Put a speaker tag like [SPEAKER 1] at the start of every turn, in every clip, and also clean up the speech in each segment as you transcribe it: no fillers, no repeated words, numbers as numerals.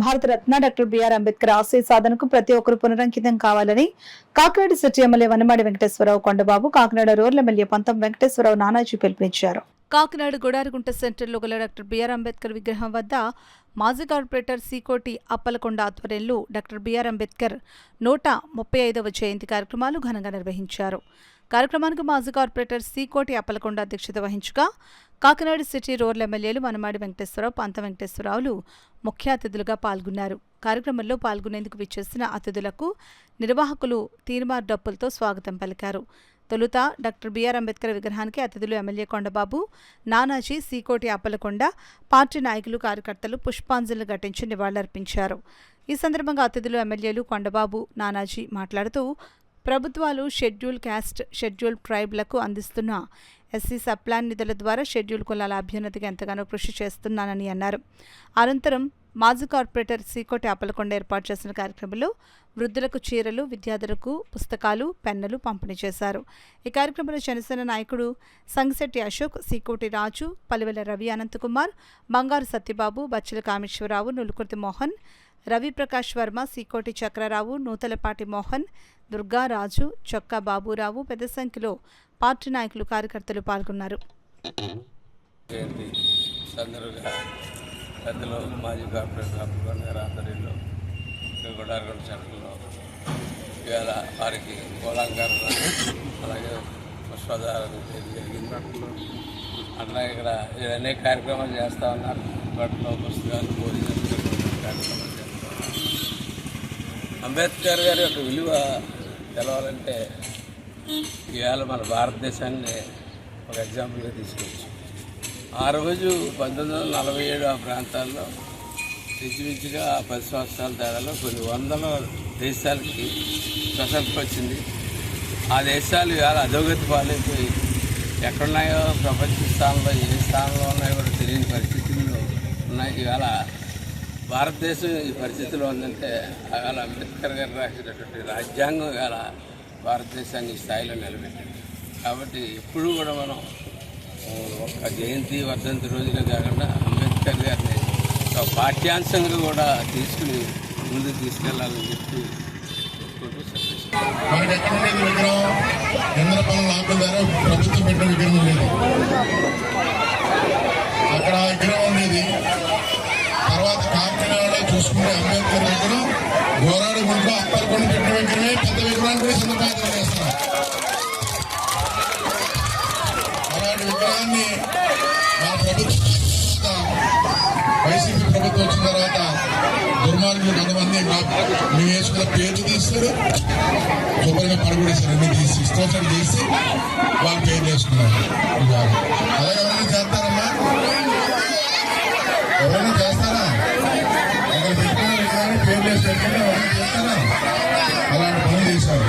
[SPEAKER 1] Bharat Ratna doctor BR Ambedkar ఆశయ సాధనకు ప్రతి ఒక్కరూ పునరంకితం కావాలని Kakinada city MLA Vanamadi Venkateswara Rao Kondababu, Kakinada rural MLA Pantham Venkateswara Rao Nanaji పిలుపునిచ్చారు. కాకినాడ గుడారిగుంట సెంటర్లో గల డాక్టర్ బిఆర్ అంబేద్కర్ విగ్రహం వద్ద మాజీ కార్పొరేటర్ సీకోటి అప్పలకొండ ఆధ్వర్యంలో డాక్టర్ బిఆర్ అంబేద్కర్ 135వ జయంతి కార్యక్రమాలు ఘనంగా నిర్వహించారు. కార్యక్రమానికి మాజీ కార్పొరేటర్ సీకోటి అప్పలకొండ అధ్యక్షత వహించగా కాకినాడ సిటీ రూరల్ ఎమ్మెల్యేలు వనమాడి వెంకటేశ్వరరావు, పంత వెంకటేశ్వరరావులు ముఖ్య అతిథులుగా పాల్గొన్నారు. కార్యక్రమంలో పాల్గొనేందుకు విచ్చేసిన అతిథులకు నిర్వాహకులు తీర్మార్ డప్పులతో స్వాగతం పలికారు. తొలుత డాక్టర్ బిఆర్ అంబేద్కర్ విగ్రహానికి అతిథులు ఎమ్మెల్యే కొండబాబు, నానాజీ, సీకోటి అప్పలకొండ, పార్టీ నాయకులు, కార్యకర్తలు పుష్పాంజలి ఘటించి నివాళులర్పించారు. ఈ సందర్భంగా అతిథులు ఎమ్మెల్యేలు కొండబాబు, నానాజీ మాట్లాడుతూ ప్రభుత్వాలు షెడ్యూల్ క్యాస్ట్, షెడ్యూల్ ట్రైబ్లకు అందిస్తున్న ఎస్సీ సబ్ప్లాన్ నిధుల ద్వారా షెడ్యూల్ కులాల అభ్యున్నతికి ఎంతగానో కృషి చేస్తున్నానని అన్నారు. అనంతరం మాజీ కార్పొరేటర్ సీకోటి అప్పలకొండ ఏర్పాటు చేసిన కార్యక్రమంలో వృద్ధులకు చీరలు, విద్యార్థులకు పుస్తకాలు, పెన్నులు పంపిణీ చేశారు. ఈ కార్యక్రమంలో జనసేన నాయకుడు సంగిశెట్టి అశోక్, సీకోటి రాజు, పలివెల రవి అనంతకుమార్, బంగారు సత్యబాబు, బచ్చల కామేశ్వరరావు, నులుకుర్తి మోహన్, రవి ప్రకాష్ వర్మ, సీకోటి చక్రరావు, నూతలపాటి మోహన్, దుర్గారాజు, చొక్కా బాబురావు, పెద్ద సంఖ్యలో పార్టీ నాయకులు, కార్యకర్తలు పాల్గొన్నారు.
[SPEAKER 2] పెద్దలు మాజీ కార్పొరేటర్ అప్పలకొండ గారి ఆధ్వర్యంలో గుడారిగుంట సెంటర్లో ఇవాళ వారికి గోళాంకరణ అలాగే పుష్పధారణ జరిగింది. అట్లాగే ఇక్కడ అనేక కార్యక్రమాలు చేస్తూ ఉన్నారు. బట్టలు, పుస్తకాలు, భోజనాలు కార్యక్రమాలు చేస్తూ ఉన్నారు. అంబేద్కర్ గారి యొక్క విలువ తెలవాలంటే ఇవాళ మన భారతదేశాన్ని ఒక ఎగ్జాంపుల్గా తీసుకోవచ్చు. ఆ రోజు 1947 ఆ ప్రాంతాల్లో ఇంచుమించుగా 10 సంవత్సరాల తేడాలో కొన్ని వందల దేశాలకి స్వతంత్రం వచ్చింది. ఆ దేశాలు ఇవాళ అధోగతి పాలైపోయి ఎక్కడున్నాయో ప్రపంచ స్థానంలో ఏ స్థానంలో ఉన్నాయో కూడా తెలియని పరిస్థితుల్లో ఉన్నాయి. ఇవాళ భారతదేశం ఈ పరిస్థితిలో ఉందంటే ఇవాళ అంబేద్కర్ గారు రాసినటువంటి రాజ్యాంగం ఇవాళ భారతదేశాన్ని ఈ స్థాయిలో నిలబెట్టింది. కాబట్టి ఎప్పుడూ కూడా మనం ఒక జయంతి, వర్ధంతి రోజులే కాకుండా అంబేద్కర్ గారిని ఒక పాఠ్యాంశంగా కూడా తీసుకుని ముందుకు తీసుకెళ్లాలని చెప్పి
[SPEAKER 3] ప్రభుత్వం పెట్టిన విగ్రహం లేదు, అక్కడ విగ్రహం ఉండేది. తర్వాత కాకినాడలో చూసుకుంటే అంబేద్కర్ విగ్రహం, గోరాడుగుంట్లో అప్పలకొండ పెట్టిన విగ్రహమే పెద్ద విగ్రహాన్ని కూడా చిన్న పాత్ర చేస్తున్నారు. అలాంటి విగ్రహాన్ని మన ప్రభుత్వం వైసీపీ ప్రభుత్వం వచ్చిన తర్వాత దుర్మార్గులు కొంతమంది మేము వేసుకున్న పేరు తీస్తారు, శుభ్రంగా పడగొడేసారు, అన్ని తీసి ఇష్టం చేసి వాళ్ళు పేరు వేసుకున్నారు. అలాగే ఎవరైనా చేస్తారమ్మా? ఎవరైనా చేస్తారా? అక్కడ పెట్టుకున్న విగ్రహాన్ని పేరు వేసి పెట్టుకుంటే ఎవరైనా చేస్తారా? అలాంటి పనులు చేశారు.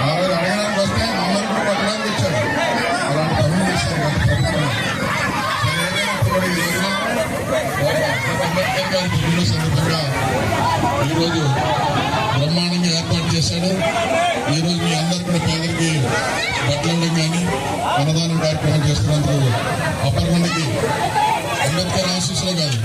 [SPEAKER 3] ఆ రోజు అడగడానికి వస్తే మమ్మల్ని కూడా పట్టడానికి వచ్చారు. అలాంటి పనులు చేశారు అంబేద్కర్ గారి జన్మదిన సందర్భంగా ఈరోజు బ్రహ్మాండంగా ఏర్పాటు చేశాడు. ఈరోజు మీ అందరు కూడా పేదలకి బట్టలు కానీ అన్నదానం కార్యక్రమం చేస్తున్నందుకు అప్పలకొండకి అంబేద్కర్ ఆశీస్సులు కాదు